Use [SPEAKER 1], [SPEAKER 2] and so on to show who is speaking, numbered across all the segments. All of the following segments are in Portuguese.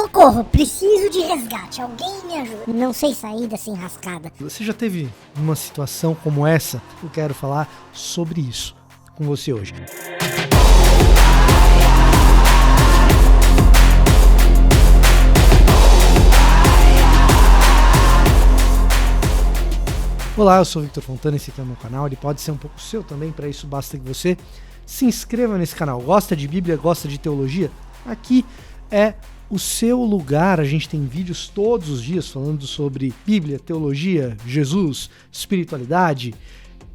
[SPEAKER 1] Socorro, preciso de resgate, alguém me ajuda. Não sei sair dessa enrascada.
[SPEAKER 2] Você já teve uma situação como essa? Eu quero falar sobre isso com você hoje. Olá, eu sou o Victor Fontana, esse aqui é o meu canal, ele pode ser um pouco seu também, para isso basta que você se inscreva nesse canal. Gosta de Bíblia, gosta de teologia? Aqui é o seu lugar, a gente tem vídeos todos os dias falando sobre Bíblia, teologia, Jesus, espiritualidade,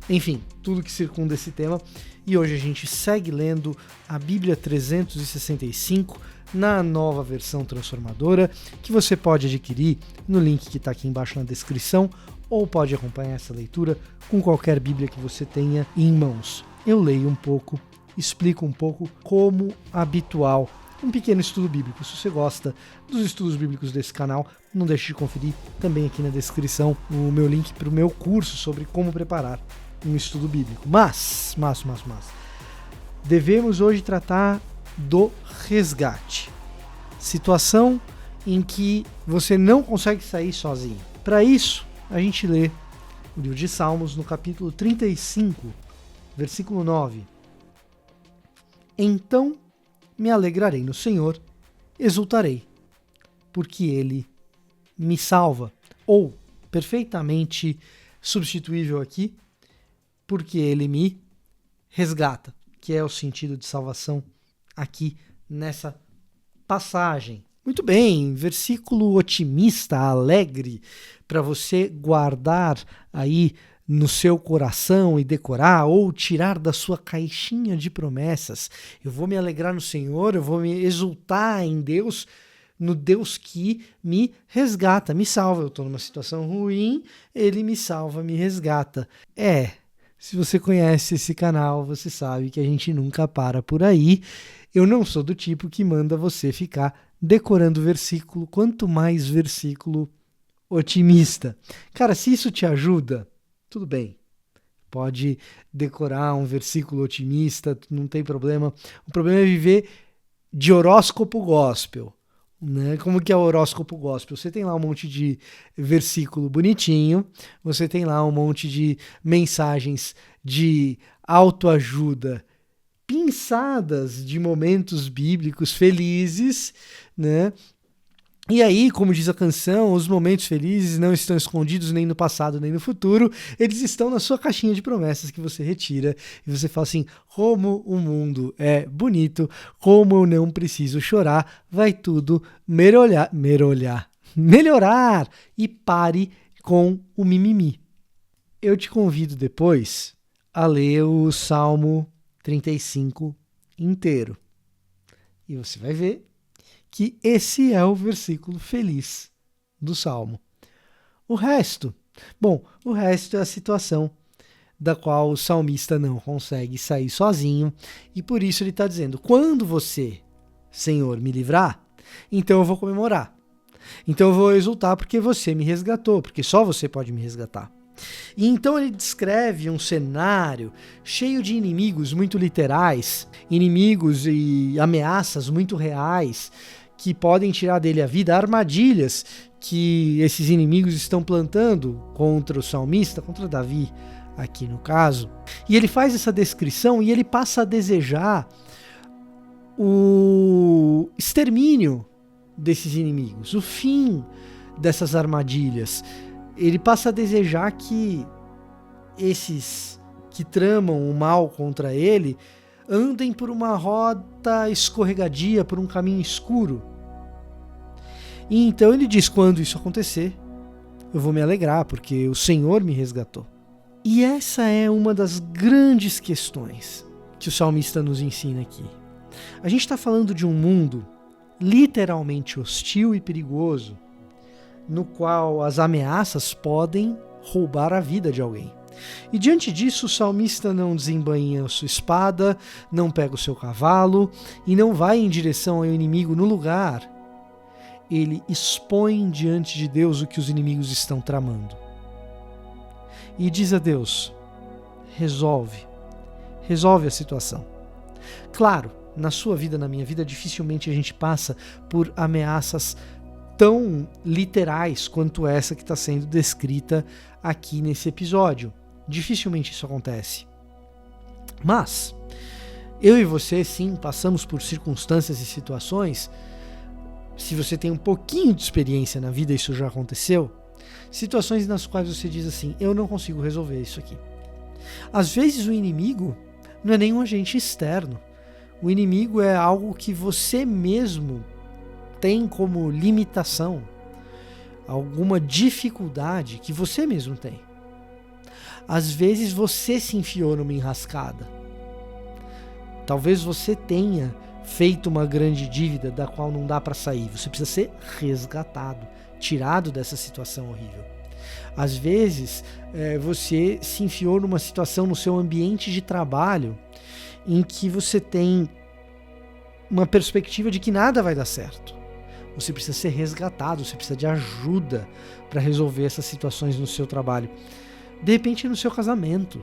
[SPEAKER 2] enfim, tudo que circunda esse tema. E hoje a gente segue lendo a Bíblia 365 na nova versão transformadora, que você pode adquirir no link que está aqui embaixo na descrição, ou pode acompanhar essa leitura com qualquer Bíblia que você tenha em mãos. Eu leio um pouco, explico um pouco como habitual, um pequeno estudo bíblico. Se você gosta dos estudos bíblicos desse canal, não deixe de conferir também aqui na descrição o meu link para o meu curso sobre como preparar um estudo bíblico. Mas, devemos hoje tratar do resgate. Situação em que você não consegue sair sozinho. Para isso, a gente lê o livro de Salmos no capítulo 35, versículo 9. Então me alegrarei no Senhor, exultarei, porque Ele me salva. Ou, perfeitamente substituível aqui, porque Ele me resgata, que é o sentido de salvação aqui nessa passagem. Muito bem, versículo otimista, alegre, para você guardar aí no seu coração e decorar ou tirar da sua caixinha de promessas. Eu vou me alegrar no Senhor, eu vou me exultar em Deus, no Deus que me resgata, me salva. Eu estou numa situação ruim, Ele me salva, me resgata. Se você conhece esse canal, você sabe que a gente nunca para por aí. Eu não sou do tipo que manda você ficar decorando versículo, quanto mais versículo otimista. Cara, se isso te ajuda, tudo bem. Pode decorar um versículo otimista, não tem problema. O problema é viver de horóscopo gospel. Né? Como que é o horóscopo gospel? Você tem lá um monte de versículo bonitinho, você tem lá um monte de mensagens de autoajuda, pinçadas de momentos bíblicos felizes, né? E aí, como diz a canção, os momentos felizes não estão escondidos nem no passado nem no futuro, eles estão na sua caixinha de promessas que você retira e você fala assim, como o mundo é bonito, como eu não preciso chorar, vai tudo melhorar e pare com o mimimi. Eu te convido depois a ler o Salmo 35 inteiro e você vai ver que esse é o versículo feliz do Salmo. O resto é a situação da qual o salmista não consegue sair sozinho e por isso ele está dizendo, quando você, Senhor, me livrar, então eu vou comemorar. Então eu vou exultar porque você me resgatou, porque só você pode me resgatar. E então ele descreve um cenário cheio de inimigos muito literais, inimigos e ameaças muito reais, que podem tirar dele a vida, armadilhas que esses inimigos estão plantando contra o salmista, contra Davi, aqui no caso. E ele faz essa descrição e ele passa a desejar o extermínio desses inimigos, o fim dessas armadilhas. Ele passa a desejar que esses que tramam o mal contra ele andem por uma rota escorregadia, por um caminho escuro. E então ele diz, quando isso acontecer, eu vou me alegrar, porque o Senhor me resgatou. E essa é uma das grandes questões que o salmista nos ensina aqui. A gente está falando de um mundo literalmente hostil e perigoso, no qual as ameaças podem roubar a vida de alguém. E diante disso, o salmista não desembainha a sua espada, não pega o seu cavalo e não vai em direção ao inimigo no lugar. Ele expõe diante de Deus o que os inimigos estão tramando. E diz a Deus, resolve a situação. Claro, na sua vida, na minha vida, dificilmente a gente passa por ameaças tão literais quanto essa que está sendo descrita aqui nesse episódio. Dificilmente isso acontece. Mas eu e você, sim, passamos por circunstâncias e situações. Se você tem um pouquinho de experiência na vida, isso já aconteceu. Situações nas quais você diz assim: eu não consigo resolver isso aqui. Às vezes o inimigo não é nem um agente externo. O inimigo é algo que você mesmo tem como limitação, alguma dificuldade que você mesmo tem. Às vezes você se enfiou numa enrascada. Talvez você tenha feito uma grande dívida da qual não dá para sair. Você precisa ser resgatado, tirado dessa situação horrível. Às vezes você se enfiou numa situação no seu ambiente de trabalho em que você tem uma perspectiva de que nada vai dar certo. Você precisa ser resgatado, você precisa de ajuda para resolver essas situações no seu trabalho. De repente, no seu casamento.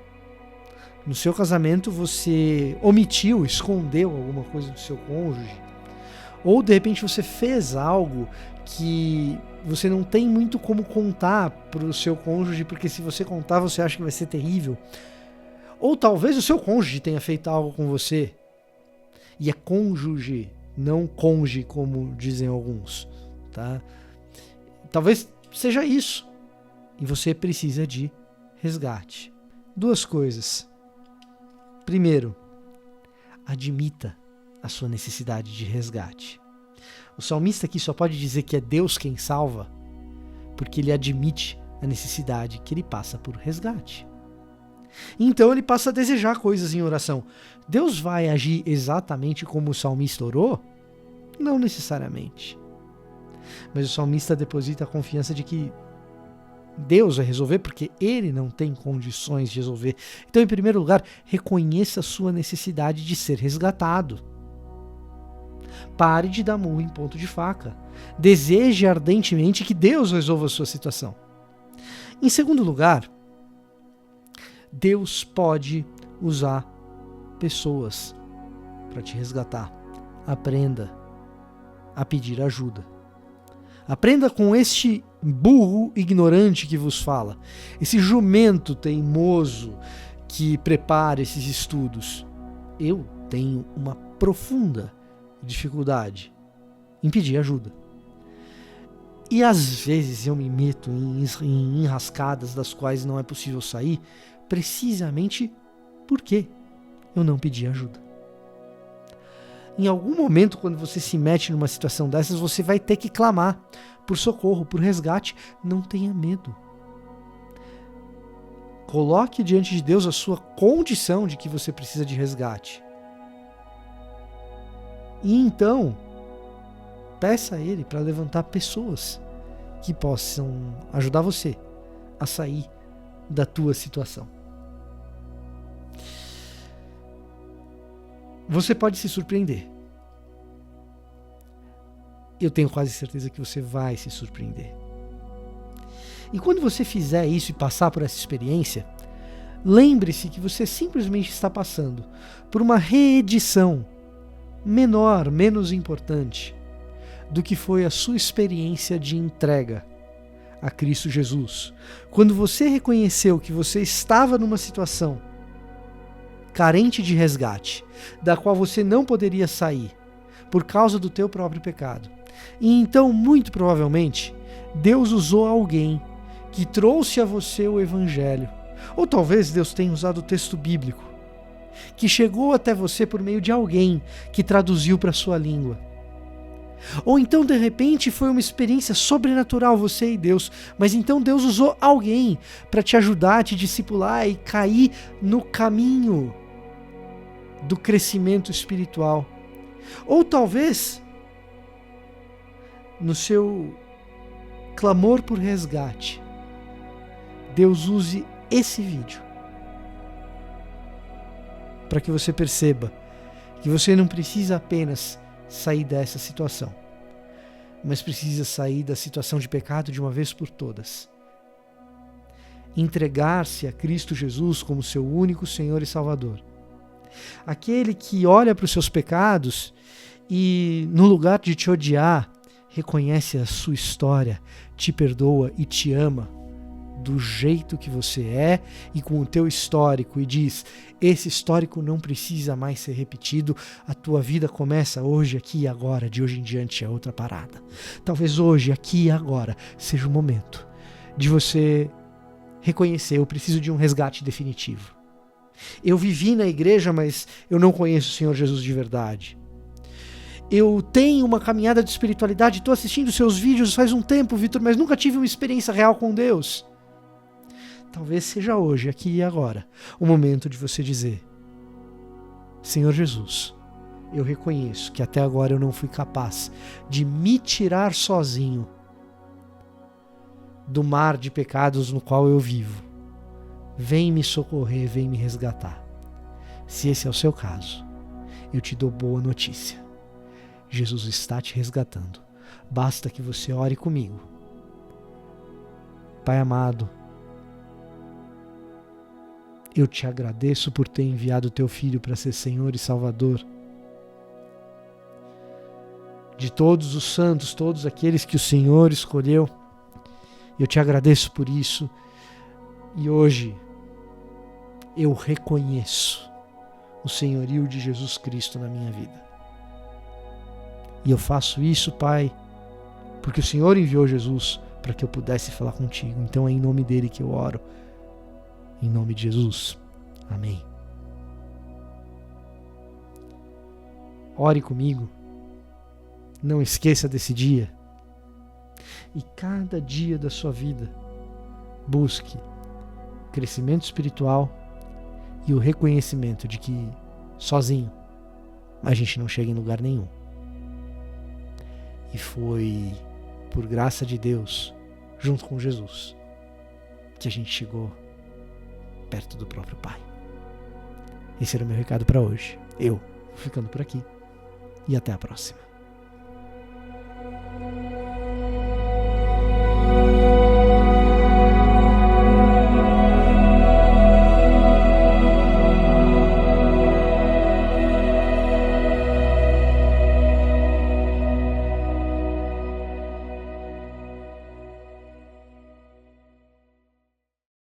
[SPEAKER 2] No seu casamento você omitiu, escondeu alguma coisa do seu cônjuge. Ou de repente você fez algo que você não tem muito como contar para o seu cônjuge, porque se você contar você acha que vai ser terrível. Ou talvez o seu cônjuge tenha feito algo com você. E é cônjuge, não conge, como dizem alguns, tá? Talvez seja isso. E você precisa de resgate. 2 coisas. Primeiro, admita a sua necessidade de resgate. O salmista aqui só pode dizer que é Deus quem salva, porque ele admite a necessidade que ele passa por resgate. Então ele passa a desejar coisas em oração. Deus vai agir exatamente como o salmista orou? Não necessariamente. Mas o salmista deposita a confiança de que Deus vai resolver, porque ele não tem condições de resolver. Então, em primeiro lugar, reconheça a sua necessidade de ser resgatado. Pare de dar murro em ponto de faca. Deseje ardentemente que Deus resolva a sua situação. Em segundo lugar, Deus pode usar pessoas para te resgatar. Aprenda a pedir ajuda. Aprenda com este burro ignorante que vos fala, esse jumento teimoso que prepara esses estudos. Eu tenho uma profunda dificuldade em pedir ajuda. E às vezes eu me meto em enrascadas das quais não é possível sair, precisamente porque eu não pedi ajuda. Em algum momento, quando você se mete numa situação dessas, você vai ter que clamar por socorro, por resgate. Não tenha medo. Coloque diante de Deus a sua condição de que você precisa de resgate. E então, peça a Ele para levantar pessoas que possam ajudar você a sair da tua situação. Você pode se surpreender. Eu tenho quase certeza que você vai se surpreender. E quando você fizer isso e passar por essa experiência, lembre-se que você simplesmente está passando por uma reedição menor, menos importante do que foi a sua experiência de entrega a Cristo Jesus. Quando você reconheceu que você estava numa situação carente de resgate, da qual você não poderia sair por causa do teu próprio pecado. E então, muito provavelmente, Deus usou alguém que trouxe a você o Evangelho. Ou talvez Deus tenha usado o texto bíblico, que chegou até você por meio de alguém que traduziu para a sua língua. Ou então, de repente, foi uma experiência sobrenatural, você e Deus, mas então Deus usou alguém para te ajudar, te discipular e cair no caminho do crescimento espiritual. Ou talvez, no seu clamor por resgate, Deus use esse vídeo para que você perceba que você não precisa apenas sair dessa situação, mas precisa sair da situação de pecado de uma vez por todas. Entregar-se a Cristo Jesus como seu único Senhor e Salvador. Aquele que olha para os seus pecados e, no lugar de te odiar, reconhece a sua história, te perdoa e te ama do jeito que você é e com o teu histórico e diz: esse histórico não precisa mais ser repetido, a tua vida começa hoje, aqui e agora, de hoje em diante é outra parada. Talvez hoje, aqui e agora, seja o momento de você reconhecer: eu preciso de um resgate definitivo. Eu vivi na igreja, mas eu não conheço o Senhor Jesus de verdade. Eu tenho uma caminhada de espiritualidade, estou assistindo seus vídeos faz um tempo, Vitor, mas nunca tive uma experiência real com Deus. Talvez seja hoje, aqui e agora, o momento de você dizer: Senhor Jesus, eu reconheço que até agora eu não fui capaz de me tirar sozinho do mar de pecados no qual eu vivo. Vem me socorrer, vem me resgatar. Se esse é o seu caso, eu te dou boa notícia. Jesus está te resgatando. Basta que você ore comigo. Pai amado, eu te agradeço por ter enviado o teu Filho para ser Senhor e Salvador de todos os santos, todos aqueles que o Senhor escolheu. Eu te agradeço por isso. E hoje eu reconheço o senhorio de Jesus Cristo na minha vida. E eu faço isso, Pai, porque o Senhor enviou Jesus para que eu pudesse falar contigo. Então é em nome dele que eu oro. Em nome de Jesus. Amém. Ore comigo. Não esqueça desse dia. E cada dia da sua vida, busque crescimento espiritual e o reconhecimento de que sozinho a gente não chega em lugar nenhum. E foi por graça de Deus, junto com Jesus, que a gente chegou perto do próprio Pai. Esse era o meu recado para hoje. Eu vou ficando por aqui e até a próxima.